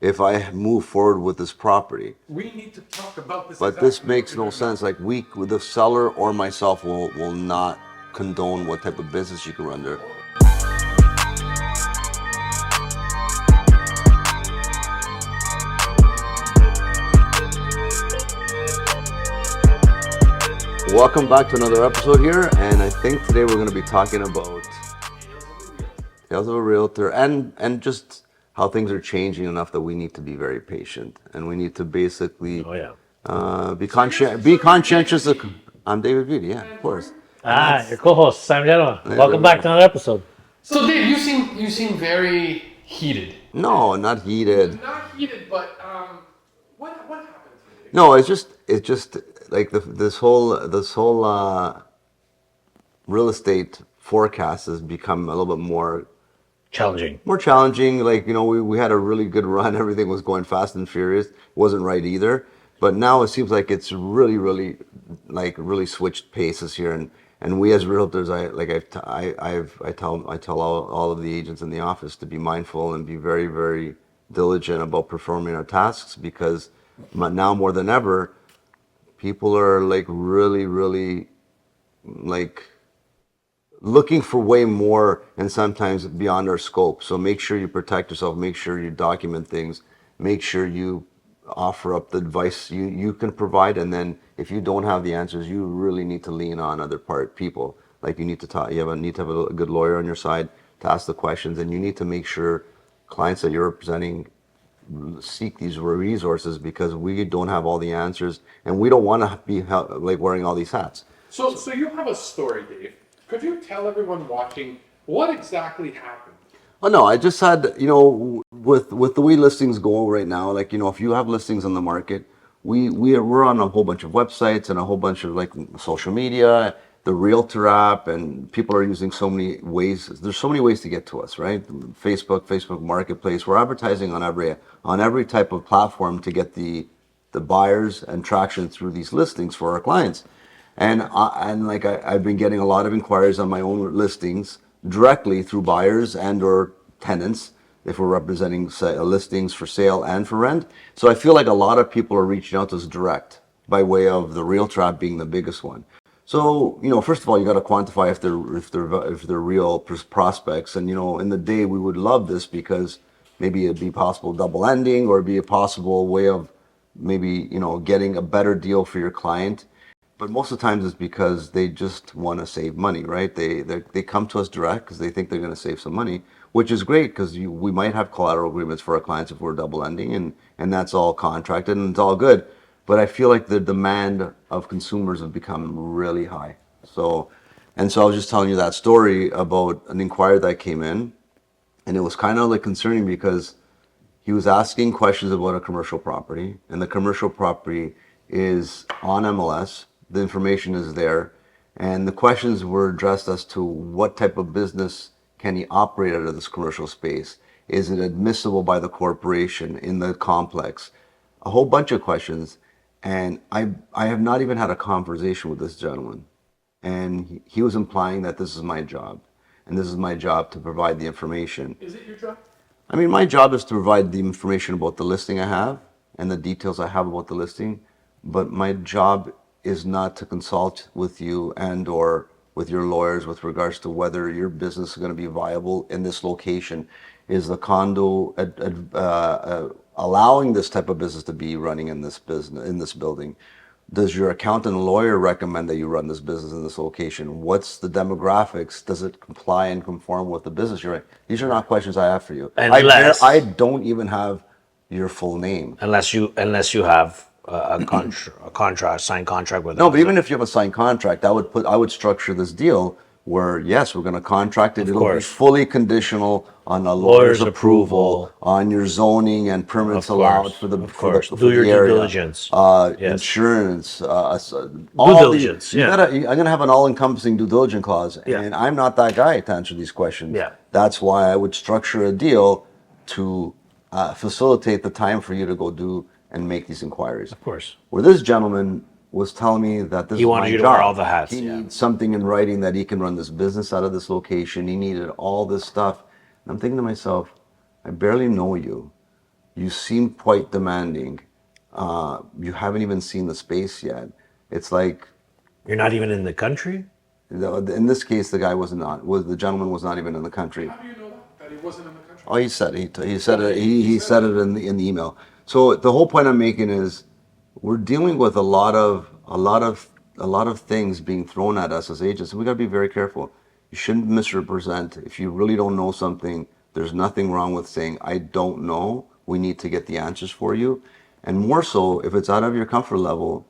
if I move forward with this property. We need to talk about this. But this makes no sense. Like the seller or myself will not condone what type of business you can run there. Welcome back to another episode here, and I think today we're going to be talking about Tales of a Realtor and just how things are changing enough that we need to be very patient and we need to basically be conscientious. I'm David Beatty, yeah, of course. Your co-host, Sam Genova. Welcome back to another episode. So Dave, you seem very heated. No, not heated. Not heated, but what happened today? No, it's just like this whole real estate forecast has become a little bit more Challenging. Like, we had a really good run. Everything was going fast and furious. Wasn't right either. But now it seems like it's really switched paces here. And we as realtors, I tell all of the agents in the office to be mindful and be very, very diligent about performing our tasks, because now more than ever, people are like really like looking for way more and sometimes beyond our scope. So make sure you protect yourself, make sure you document things, make sure you offer up the advice you can provide. And then if you don't have the answers, you really need to lean on other people. Like you need to talk, need to have a good lawyer on your side to ask the questions, and you need to make sure clients that you're representing seek these resources, because we don't have all the answers and we don't want to be like wearing all these hats. So you have a story, Dave. Could you tell everyone watching what exactly happened? Oh no, I just had, with the way listings go right now, like, if you have listings on the market, we're on a whole bunch of websites and a whole bunch of like social media, the Realtor app, and people are using so many ways. There's so many ways to get to us, right? Facebook Marketplace. We're advertising on every type of platform to get the buyers and traction through these listings for our clients. And I've been getting a lot of inquiries on my own listings directly through buyers and or tenants, if we're representing listings for sale and for rent. So I feel like a lot of people are reaching out to us direct by way of the Realtor app being the biggest one. So, first of all, you got to quantify if they're real prospects. And, in the day, we would love this, because maybe it'd be possible double ending, or it'd be a possible way of maybe, getting a better deal for your client. But most of the times it's because they just want to save money, right? They come to us direct because they think they're going to save some money, which is great, because we might have collateral agreements for our clients if we're double ending, and that's all contracted and it's all good. But I feel like the demand of consumers have become really high. So I was just telling you that story about an inquiry that came in, and it was kind of like concerning, because he was asking questions about a commercial property, and the commercial property is on MLS. The information is there, and the questions were addressed as to what type of business can he operate out of this commercial space? Is it admissible by the corporation in the complex? A whole bunch of questions. And I have not even had a conversation with this gentleman. And he was implying that this is my job, and this is my job to provide the information. Is it your job? I mean, my job is to provide the information about the listing I have and the details I have about the listing. But my job is not to consult with you and or with your lawyers with regards to whether your business is going to be viable in this location. Is the condo allowing this type of business to be running in this building? Does your accountant and lawyer recommend that you run this business in this location? What's the demographics? Does it comply and conform with the business you're in? These are not questions I have for you. I don't even have your full name. Unless you have a signed contract with them. No, but even if you have a signed contract, I would structure this deal where, yes, we're going to contract it. It'll be fully conditional on a lawyer's approval, on your zoning and permits allowed for the do your area. Due diligence, insurance, due diligence. I'm going to have an all-encompassing due diligence clause, and I'm not that guy to answer these questions. Yeah. That's why I would structure a deal to facilitate the time for you to go do and make these inquiries. Of course. Where this gentleman was telling me that this is my job. He wanted you to wear all the hats. He needs something in writing that he can run this business out of this location. He needed all this stuff. And I'm thinking to myself, I barely know you. You seem quite demanding. You haven't even seen the space yet. It's like, You're not even in the country? in this case, the gentleman was not even in the country. How do you know that he wasn't in the country? Oh, he said it. He said it in the email. So the whole point I'm making is, we're dealing with a lot of things being thrown at us as agents, and we got to be very careful. You shouldn't misrepresent. If you really don't know something, there's nothing wrong with saying, I don't know. We need to get the answers for you, and more so, if it's out of your comfort level,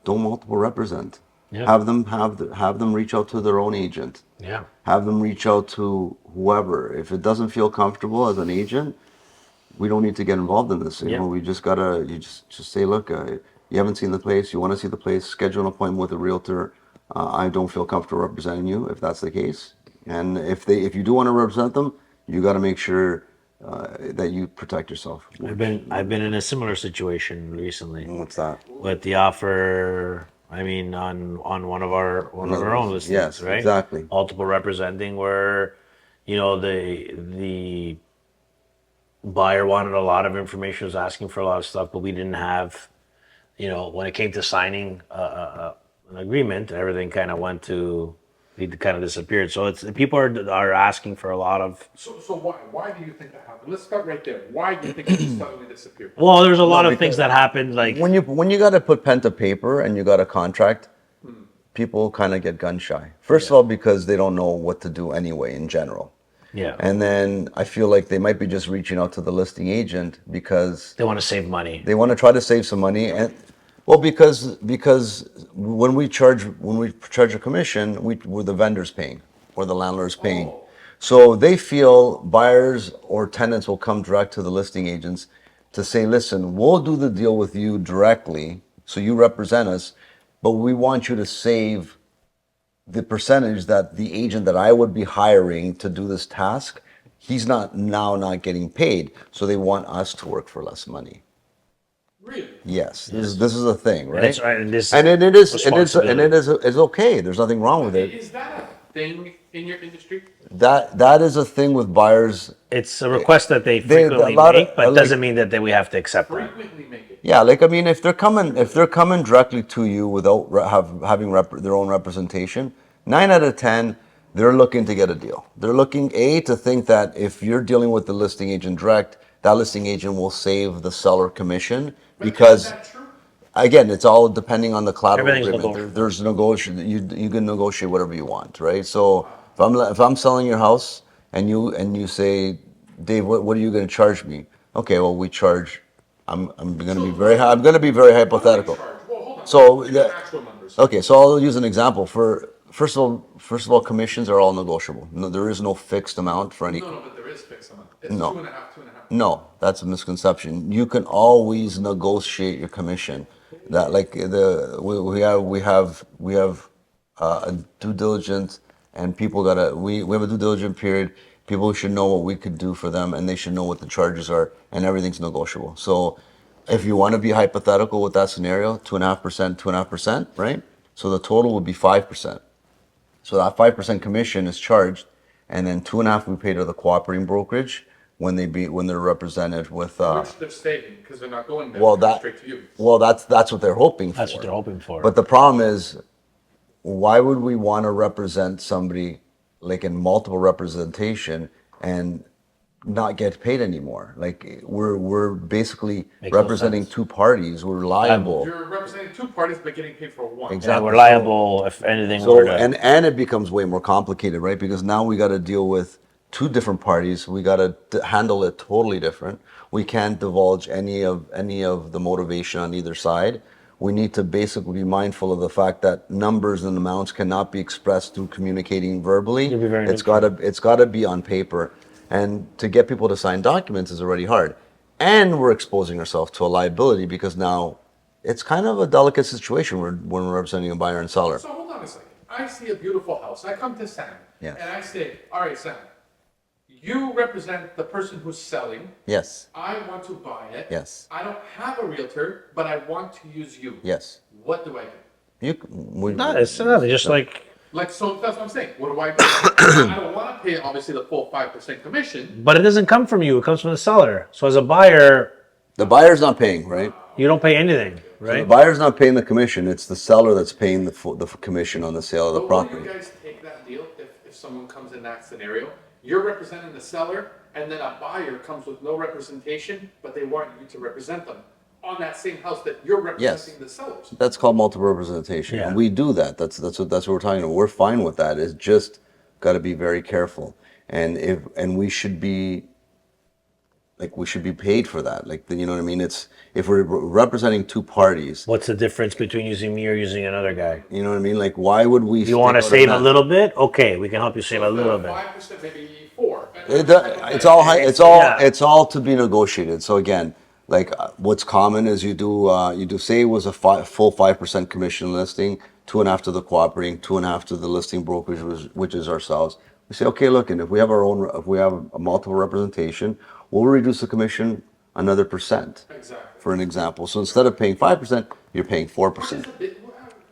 don't multiple represent. Yeah. Have them reach out to their own agent. Yeah. Have them reach out to whoever. If it doesn't feel comfortable as an agent, we don't need to get involved in this. Yeah. We just gotta, you just say, look, you haven't seen the place, you want to see the place, schedule an appointment with a realtor. I don't feel comfortable representing you if that's the case. And if you do want to represent them, you got to make sure that you protect yourself. I've been in a similar situation recently What's that? with the offer. I mean, on one of our own listings, Yes, right? exactly. Multiple representing where, the buyer wanted a lot of information, was asking for a lot of stuff, but we didn't have, when it came to signing an agreement, everything kind of it kind of disappeared. So people are asking for a lot of. So why do you think that happened? Let's start right there. Why do you think it just suddenly disappeared? Well, there's a lot of because things that happened, like When you got to put pen to paper and you got a contract, people kind of get gun shy. First of all, because they don't know what to do anyway in general. yeah, And then I feel like they might be just reaching out to the listing agent because they want to save money. they want to try to save some money. And well, because when we charge a commission, we're the vendors paying or the landlord's paying. Oh. So they feel buyers or tenants will come direct to the listing agents to say, listen, we'll do the deal with you directly, so you represent us, but we want you to save the percentage that the agent that I would be hiring to do this task, he's not getting paid. So they want us to work for less money. Really? Yes, this is a thing, right? That's right, and this It's okay. There's nothing wrong with it. Is that a thing in your industry? That is a thing with buyers. It's a request that they a frequently lot of- make, but like- doesn't mean that we have to accept that. Frequently make it. Yeah, like I mean, if they're coming directly to you without having their own representation, 9 out of 10, they're looking to get a deal. They're looking to think that if you're dealing with the listing agent direct, that listing agent will save the seller commission But because. is that true? Again, it's all depending on the collateral Everything's agreement. negotiable. There's negotiation. You can negotiate whatever you want, right? So if I'm selling your house and you say, Dave, what are you going to charge me? Okay, well we charge. I'm going to be very I'm going to be very hypothetical. Charge. Well, hold on. So Give the- me actual numbers. Okay, so I'll use an example. First of all, commissions are all negotiable. No, there is no fixed amount for any. No, but there is fixed amount. It's No. 2.5. No, that's a misconception. You can always negotiate your commission. That we have a due diligence, and people we have a due diligence period. People should know what we could do for them, and they should know what the charges are, and everything's negotiable. So, if you want to be hypothetical with that scenario, 2.5%, right? So the total would be 5%. So that 5% commission is charged, and then 2.5 we pay to the cooperating brokerage when they're represented with. Which they're saving because they're not going there. Well, they're that straight to you. well, that's what they're hoping for. That's what they're hoping for. But the problem is, why would we want to represent somebody like in multiple representation and not get paid anymore? Like we're basically Makes no representing sense. two parties. We're liable. You're representing two parties but getting paid for one. Exactly. yeah, we're liable if anything So were to. and it becomes way more complicated, right? Because now we got to deal with two different parties. We got to handle it totally different. We can't divulge any of the motivation on either side. We need to basically be mindful of the fact that numbers and amounts cannot be expressed through communicating verbally. You'll be very It's got to be on paper, and to get people to sign documents is already hard. And we're exposing ourselves to a liability because now it's kind of a delicate situation when we're representing a buyer and seller. So hold on a second. I see a beautiful house. I come to Sam Yes. and I say, all right, Sam, you represent the person who's selling. Yes. I want to buy it. Yes. I don't have a realtor, but I want to use you. Yes. What do I do? No, it's not just like. Like, so that's what I'm saying. What do I do? I don't want to pay, obviously, the full 5% commission. But it doesn't come from you; it comes from the seller. So as a buyer, The buyer's not paying, right? You don't pay anything, The right? buyer's not paying the commission. It's the seller that's paying the commission on the sale of the But will property. you guys take that deal if someone comes in that scenario? You're representing the seller, and then a buyer comes with no representation, but they want you to represent them on that same house that you're representing the sellers. That's called multiple representation, and Yeah. we do that. That's what we're talking about. We're fine with that. It's just got to be very careful, and we should be paid for that. Like, you know what I mean? It's if we're representing two parties, What's the difference between using me or using another guy? you know what I mean? Like, why would we? You want to save a little bit? Okay, we can help you save a little bit. 5%, maybe 4. It's all Yeah. it's all to be negotiated. So again, like what's common is you do say it was a full 5% commission listing, 2.5 to the cooperating, 2.5 to the listing brokerage, which is ourselves. We say, okay, look, and if we have if we have a multiple representation, we'll reduce the commission another percent, Exactly. for an example. So instead of paying 5%, you're paying 4%.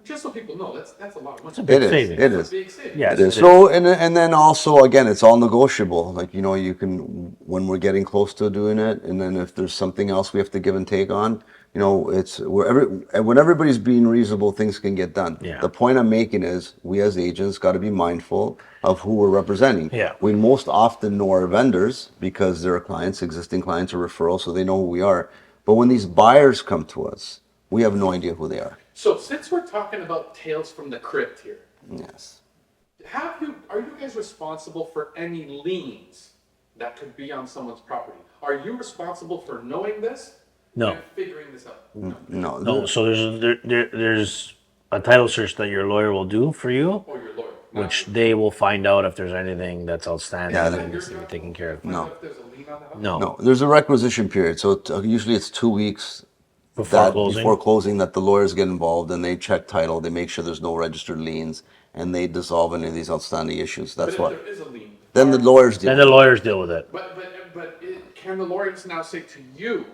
Just so people know, that's a lot of money. big It is. savings. It It's is. a big savings. Yes, It is. it So and then also again, it's all negotiable. Like, you know, you can, when we're getting close to doing it, and then if there's something else we have to give and take on, you know, it's when everybody's being reasonable, things can get done. Yeah. The point I'm making is we as agents got to be mindful of who we're representing. Yeah. We most often know our vendors because they're clients, existing clients or referrals, so they know who we are. But when these buyers come to us, we have no idea who they are. So since we're talking about tales from the crypt here, Yes. are you guys responsible for any liens that could be on someone's property? Are you responsible for knowing this? No. And figuring this out? No. No, so there's a title search that your lawyer will do for you, Or your lawyer? which they will find out if there's anything that's outstanding Yeah, that they- needs to be taken care of. No. If there's a lien on the house? No, No, there's a requisition period. So usually it's 2 weeks before closing. before closing that the lawyers get involved and they check title, they make sure there's no registered liens, and they dissolve any of these outstanding issues. But That's if what. there is a lien. Then the lawyers deal. Then the lawyers deal with it. Can the lawyers now say to you,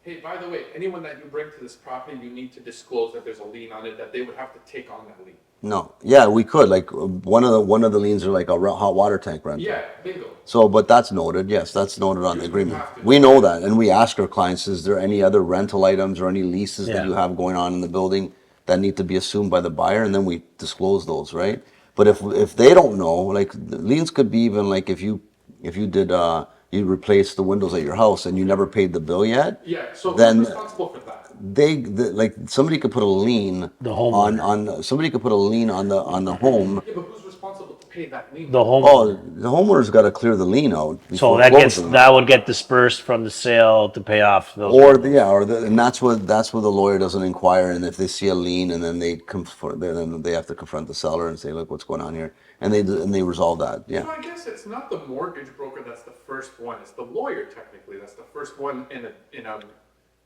hey, by the way, anyone that you bring to this property, you need to disclose that there's a lien on it, that they would have to take on that lien? No, yeah, we could. Like one of the liens are like a hot water tank rental. Yeah, bingo. So, but that's noted. Yes, that's noted on the You agreement. have to. We know that, and we ask our clients: is there any other rental items or any leases Yeah. that you have going on in the building that need to be assumed by the buyer? And then we disclose those, right? But if they don't know, like the liens could be even like if you did you replaced the windows at your house and you never paid the bill yet. Yeah, so Then- who's responsible for that? Like somebody could put a lien The homeowner. on somebody could put a lien on the home. Yeah, but who's responsible to pay that lien? The home. Oh, the homeowner's got to clear the lien out. So before that closing. that would get dispersed from the sale to pay off those. And that's where the lawyer doesn't inquire, and if they see a lien, and then then they have to confront the seller and say, look, what's going on here, and they resolve that. So Yeah, I guess it's not the mortgage broker that's the first one. It's the lawyer technically that's the first one in a.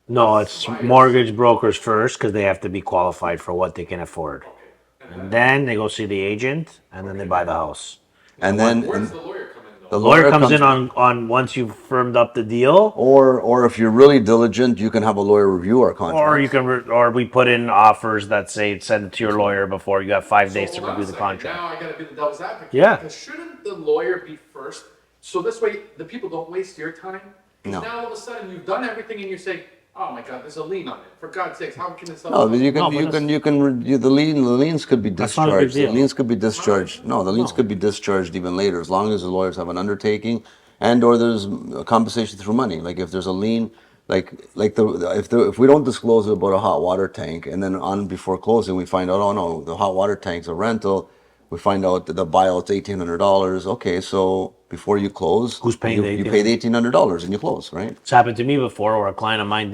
No, it's mortgage brokers first because they have to be qualified for what they can afford. Okay. And then they go see the agent, and then they buy the house. and then Where's the lawyer come in the though? Lawyer comes in on once you've firmed up the deal, or if you're really diligent, you can have a lawyer review our contract. or you can, or we put in offers that say send it to your lawyer before you have 5 days to Hold on review a the second. contract. Now I gotta be the devil's advocate. Yeah. Because shouldn't the lawyer be first? So this way the people don't waste your time? 'Cause No. now all of a sudden you've done everything and you say, oh my God, there's a lien on it. For God's sakes, how can it sell? No, but you can, No, but the liens could be That's not a big discharged. The deal. liens could be discharged. No, the liens could be discharged even later, as long as the lawyers have an undertaking, and or there's a compensation through money. Like if there's a lien, if we don't disclose about a hot water tank, and then on before closing we find out, oh no, the hot water tank's a rental. We find out that the buyout's $1,800. Okay, so before you close, Who's paying the you pay the $1,800 and you close, right? It's happened to me before where a client of mine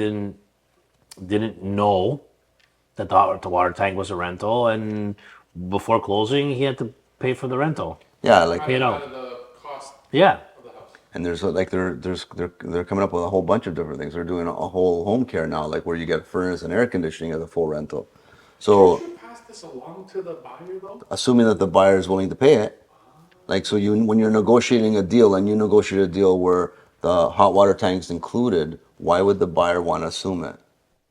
didn't know that the water tank was a rental, and before closing he had to pay for the rental. Yeah, like You know. Out of the cost Yeah. of the house. and there's like they're coming up with a whole bunch of different things. They're doing a whole home care now, like where you get furnace and air conditioning as a full rental. So Should you pass this along to the buyer though? assuming that the buyer is willing to pay it, like so when you're negotiating a deal and you negotiate a deal where the hot water tank's included, why would the buyer want to assume it?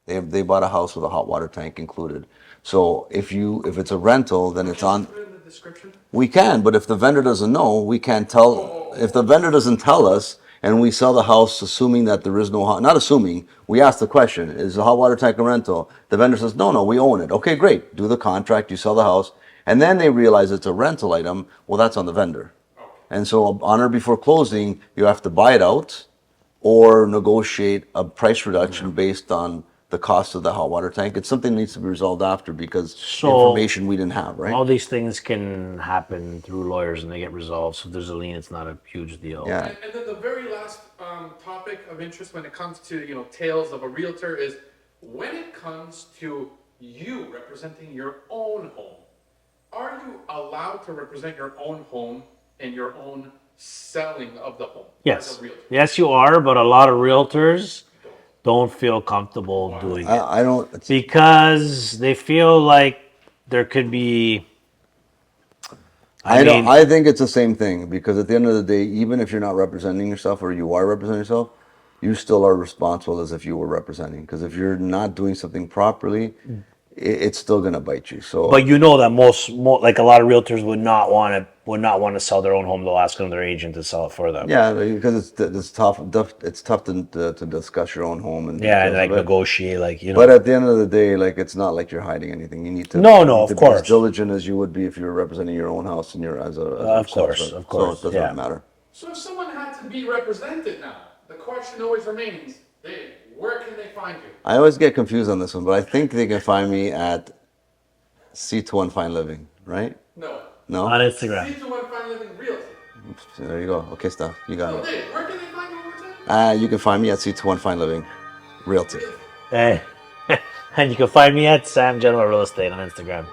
They bought a house with a hot water tank included. So if it's a rental, then it's on. Put it in the description. We can, but if the vendor doesn't know, we can't tell. If the vendor doesn't tell us, and we sell the house assuming that there is no not assuming, we ask the question, is the hot water tank a rental? The vendor says, no, we own it. Okay, great. Do the contract, you sell the house, and then they realize it's a rental item. Well, that's on the vendor. And so on or before closing, you have to buy it out or negotiate a price reduction based on the cost of the hot water tank. It's something that needs to be resolved after because information we didn't have, right? All these things can happen through lawyers and they get resolved. So if there's a lien, it's not a huge deal. Yeah. And then the very last topic of interest when it comes to tales of a realtor is when it comes to you representing your own home. Are you allowed to represent your own home and your own selling of the home? Yes. As a realtor? Yes, you are, but a lot of realtors don't feel comfortable doing it I don't. because they feel like there could be. I don't. mean, I think it's the same thing because at the end of the day, even if you're not representing yourself or you are representing yourself, you still are responsible as if you were representing. Because if you're not doing something properly, it's still gonna bite you. So, But you know that most like a lot of realtors would not want to sell their own home. They'll ask their agent to sell it for them. yeah, because it's tough. It's tough to discuss your own home and Yeah, and details like of it. negotiate, like But at the end of the day, like it's not like you're hiding anything. You need to No, you no, need of to be as course. diligent as you would be if you were representing your own house and you're as a Of course, salesman. of course, So it doesn't yeah. matter. So if someone had to be represented now, the question always remains, Dave, where can they find you? I always get confused on this one, but I think they can find me at C21 Fine Living, right? No. No? on Instagram. C21 Fine Living Realty. There you go. Okay, Steph, you got So it. Dave, where can they find you one more time? You can find me at C21 Fine Living Realty. Hey, and you can find me at Sam General Real Estate on Instagram.